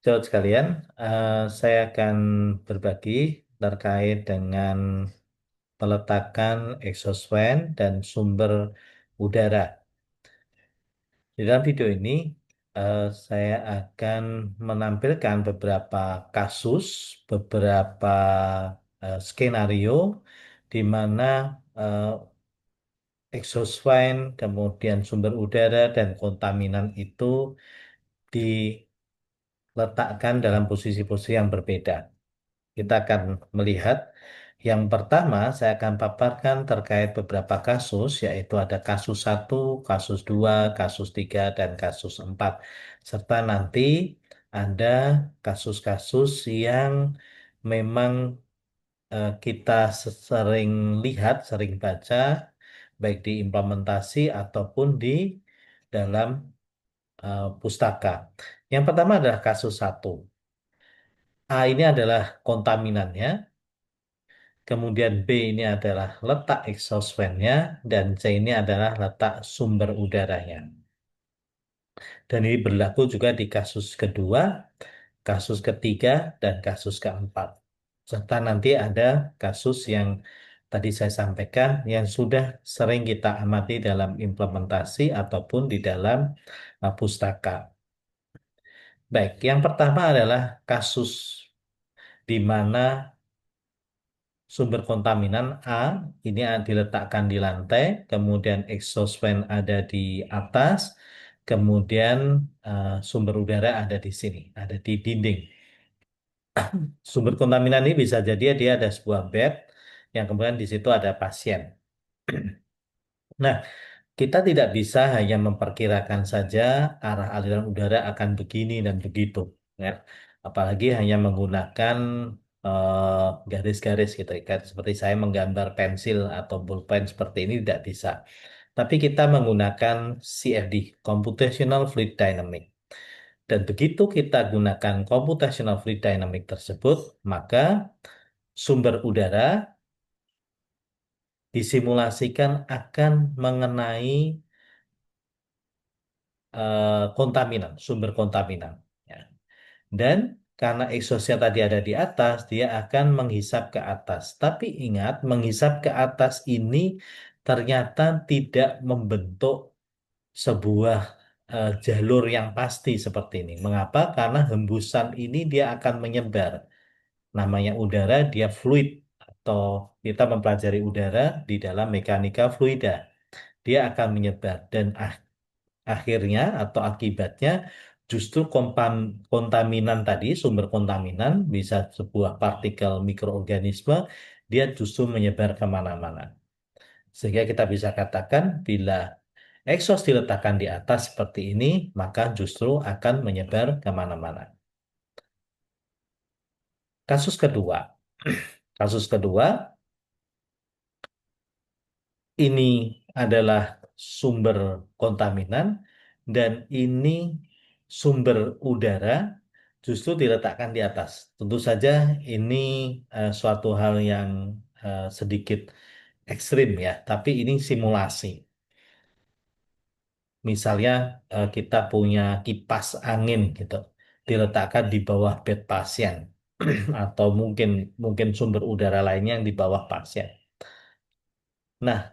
Saudara sekalian, saya akan berbagi terkait dengan peletakan exhaust fan dan sumber udara. Di dalam video ini, saya akan menampilkan beberapa kasus, beberapa skenario di mana eh, exhaust fan, kemudian sumber udara dan kontaminan itu diletakkan dalam posisi-posisi yang berbeda. Kita akan melihat yang pertama, saya akan paparkan terkait beberapa kasus, yaitu ada kasus satu, kasus 2, kasus 3, dan kasus 4. Serta nanti ada kasus-kasus yang memang kita sering lihat, sering baca, baik di implementasi ataupun di dalam pustaka. Yang pertama adalah kasus satu. A ini adalah kontaminannya. Kemudian B ini adalah letak exhaust fan-nya dan C ini adalah letak sumber udaranya. Dan ini berlaku juga di kasus kedua, kasus ketiga, dan kasus keempat. Serta nanti ada kasus yang tadi saya sampaikan yang sudah sering kita amati dalam implementasi ataupun di dalam pustaka. Baik, yang pertama adalah kasus di mana sumber kontaminan A ini diletakkan di lantai, kemudian exhaust fan ada di atas, kemudian sumber udara ada di sini, ada di dinding. Sumber kontaminan ini bisa jadi dia ada sebuah bed yang kemudian di situ ada pasien. Nah, kita tidak bisa hanya memperkirakan saja arah aliran udara akan begini dan begitu, ya. Apalagi hanya menggunakan garis-garis gitu, kan. Seperti saya menggambar pensil atau pulpen seperti ini tidak bisa. Tapi kita menggunakan CFD, Computational Fluid Dynamics. Dan begitu kita gunakan Computational Fluid Dynamics tersebut, maka sumber udara disimulasikan akan mengenai kontaminan, sumber kontaminan. Ya. Dan karena exhaustnya tadi ada di atas, dia akan menghisap ke atas. Tapi ingat, menghisap ke atas ini ternyata tidak membentuk sebuah jalur yang pasti seperti ini. Mengapa? Karena hembusan ini dia akan menyebar. Namanya udara, dia fluid. Atau kita mempelajari udara di dalam mekanika fluida. Dia akan menyebar. Dan akhirnya atau akibatnya justru kontaminan tadi, sumber kontaminan, bisa sebuah partikel mikroorganisme, dia justru menyebar kemana-mana. Sehingga kita bisa katakan bila exhaust diletakkan di atas seperti ini, maka justru akan menyebar kemana-mana. Kasus kedua. Kasus kedua, ini adalah sumber kontaminan dan ini sumber udara justru diletakkan di atas. Tentu saja ini suatu hal yang sedikit ekstrim ya, tapi ini simulasi. Misalnya kita punya kipas angin gitu, diletakkan di bawah bed pasien atau mungkin mungkin sumber udara lainnya yang di bawah pasien. Nah,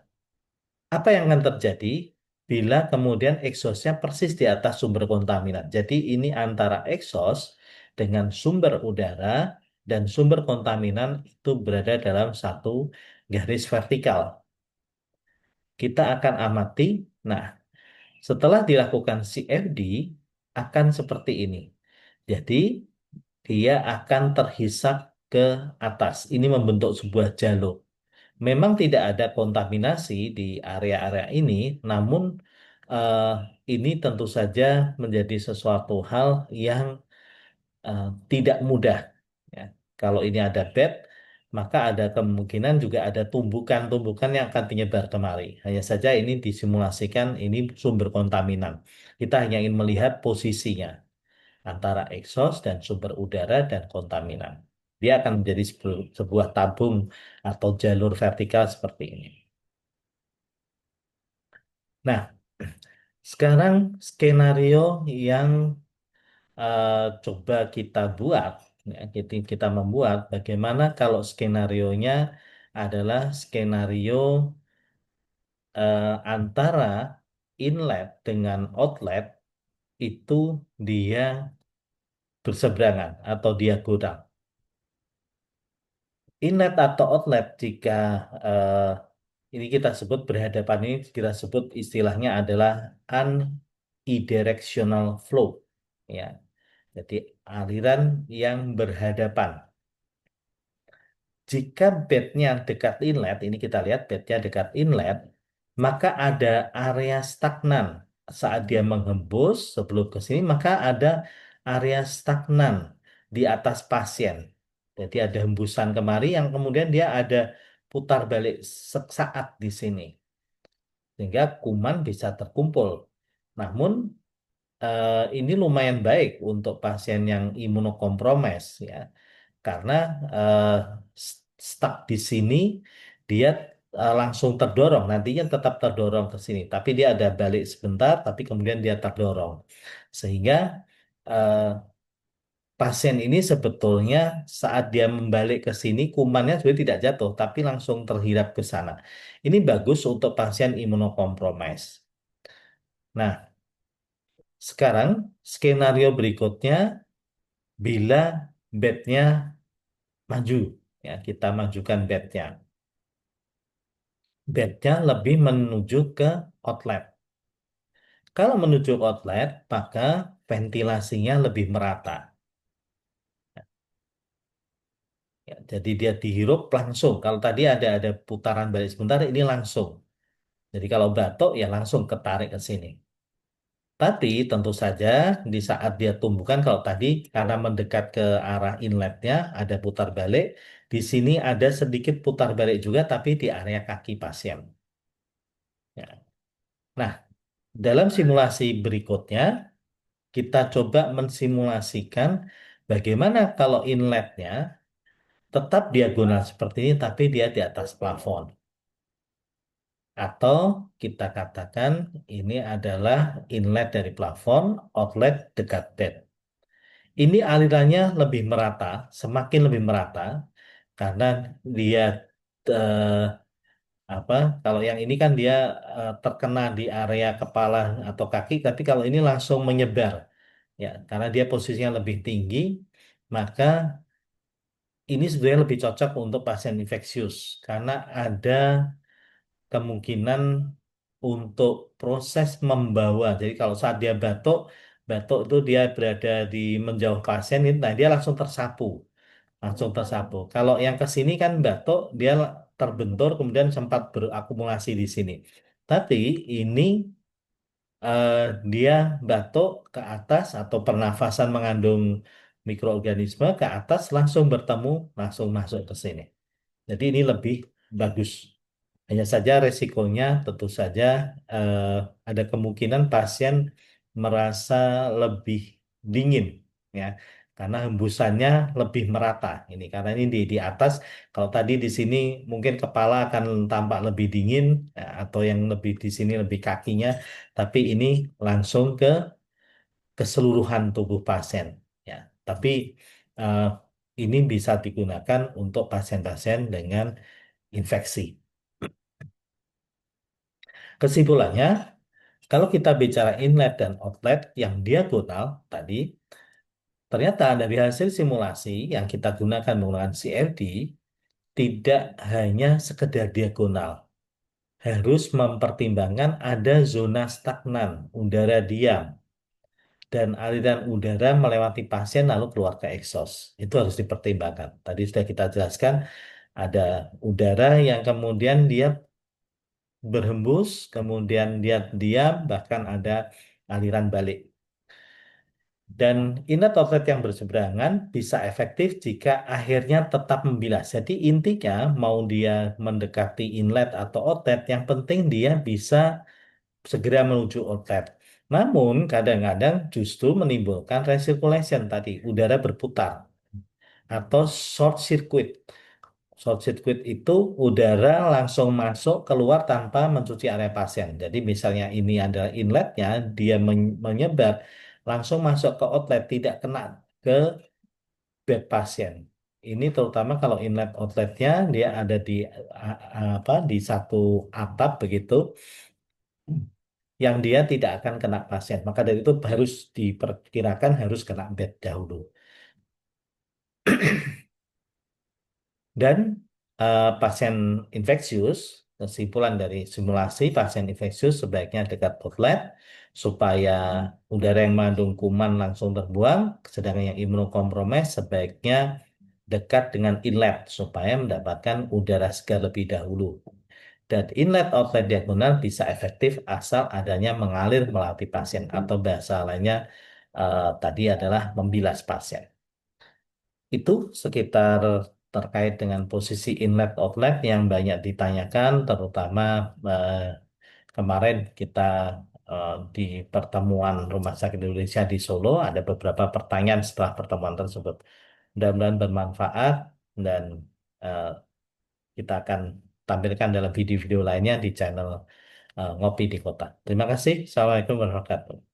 apa yang akan terjadi bila kemudian exhaustnya persis di atas sumber kontaminan? Jadi ini antara exhaust dengan sumber udara dan sumber kontaminan itu berada dalam satu garis vertikal. Kita akan amati, nah setelah dilakukan CFD akan seperti ini. Jadi dia akan terhisap ke atas. Ini membentuk sebuah jalur. Memang tidak ada kontaminasi di area-area ini, namun eh, ini tentu saja menjadi sesuatu hal yang tidak mudah. Ya. Kalau ini ada bed, maka ada kemungkinan juga ada tumbukan-tumbukan yang akan menyebar kemari. Hanya saja ini disimulasikan, ini sumber kontaminan. Kita hanya ingin melihat posisinya antara exhaust dan sumber udara dan kontaminan. Dia akan menjadi sebuah tabung atau jalur vertikal seperti ini. Nah, sekarang skenario yang coba kita buat, ya, kita membuat bagaimana kalau skenarionya adalah skenario antara inlet dengan outlet itu dia berseberangan atau diagonal. Inlet atau outlet jika eh, ini kita sebut berhadapan, ini kita sebut istilahnya adalah unidirectional flow, ya. Jadi aliran yang berhadapan. Jika bednya dekat inlet, ini kita lihat bednya dekat inlet, maka ada area stagnan saat dia menghembus sebelum ke sini, maka ada area stagnan di atas pasien. Jadi ada hembusan kemari yang kemudian dia ada putar balik sesaat di sini, sehingga kuman bisa terkumpul. Namun ini lumayan baik untuk pasien yang imunokompromis, ya, karena eh, stuck di sini dia langsung terdorong, nantinya tetap terdorong ke sini, tapi dia ada balik sebentar, tapi kemudian dia terdorong, sehingga eh, pasien ini sebetulnya saat dia membalik ke sini kumannya sebenarnya tidak jatuh, tapi langsung terhirap ke sana. Ini bagus untuk pasien imunokompromis. Nah, sekarang skenario berikutnya bila bednya maju, ya kita majukan bednya. Bednya lebih menuju ke outlet. Kalau menuju outlet, maka ventilasinya lebih merata. Ya, jadi dia dihirup langsung. Kalau tadi ada putaran balik sebentar, ini langsung. Jadi kalau batuk ya langsung ketarik ke sini. Tapi tentu saja di saat dia tumbuhkan, kalau tadi karena mendekat ke arah inletnya ada putar balik, di sini ada sedikit putar balik juga, tapi di area kaki pasien. Ya. Nah, dalam simulasi berikutnya, kita coba mensimulasikan bagaimana kalau inletnya tetap diagonal seperti ini, tapi dia di atas plafon. Atau kita katakan ini adalah inlet dari plafon, outlet dekat bed. Ini alirannya lebih merata, semakin lebih merata, karena dia eh, apa? Kalau yang ini kan dia terkena di area kepala atau kaki, tapi kalau ini langsung menyebar. Ya, karena dia posisinya lebih tinggi, maka ini sebenarnya lebih cocok untuk pasien infeksius karena ada kemungkinan untuk proses membawa. Jadi kalau saat dia batuk, batuk itu dia berada di menjauh pasien, nah dia langsung tersapu. Kalau yang ke sini kan batuk, dia terbentur kemudian sempat berakumulasi di sini. Tapi ini eh, dia batuk ke atas atau pernafasan mengandung mikroorganisme ke atas langsung bertemu, langsung masuk ke sini. Jadi ini lebih bagus. Hanya saja resikonya tentu saja eh, ada kemungkinan pasien merasa lebih dingin, ya, karena hembusannya lebih merata. Ini karena ini di atas. Kalau tadi di sini mungkin kepala akan tampak lebih dingin, ya, atau yang lebih di sini lebih kakinya, tapi ini langsung ke keseluruhan tubuh pasien. Ya, tapi eh, ini bisa digunakan untuk pasien-pasien dengan infeksi. Kesimpulannya, kalau kita bicara inlet dan outlet yang diagonal tadi, ternyata dari hasil simulasi yang kita gunakan menggunakan CFD, tidak hanya sekedar diagonal, harus mempertimbangkan ada zona stagnan, udara diam, dan aliran udara melewati pasien lalu keluar ke eksos. Itu harus dipertimbangkan. Tadi sudah kita jelaskan, ada udara yang kemudian dia berhembus, kemudian dia diam, bahkan ada aliran balik. Dan inlet outlet yang berseberangan bisa efektif jika akhirnya tetap membilas. Jadi intinya mau dia mendekati inlet atau outlet, yang penting dia bisa segera menuju outlet. Namun kadang-kadang justru menimbulkan recirculation tadi, udara berputar atau short circuit. Short circuit itu udara langsung masuk keluar tanpa mencuci area pasien. Jadi misalnya ini adalah inletnya, dia menyebar langsung masuk ke outlet, tidak kena ke bed pasien. Ini terutama kalau inlet outletnya dia ada di apa di satu atap begitu, yang dia tidak akan kena pasien. Maka dari itu harus diperkirakan harus kena bed dahulu. Dan pasien infeksius, kesimpulan dari simulasi pasien infeksius sebaiknya dekat outlet supaya udara yang mengandung kuman langsung terbuang, sedangkan yang imunokompromis sebaiknya dekat dengan inlet supaya mendapatkan udara segar lebih dahulu. Dan inlet outlet diagonal bisa efektif asal adanya mengalir melalui pasien atau bahasa lainnya tadi adalah membilas pasien. Itu sekitar terkait dengan posisi inlet outlet yang banyak ditanyakan, terutama eh, kemarin kita di pertemuan Rumah Sakit Indonesia di Solo ada beberapa pertanyaan setelah pertemuan tersebut. Mudah-mudahan bermanfaat dan eh, kita akan tampilkan dalam video-video lainnya di channel Ngopi di Kota. Terima kasih. Assalamualaikum warahmatullahi wabarakatuh.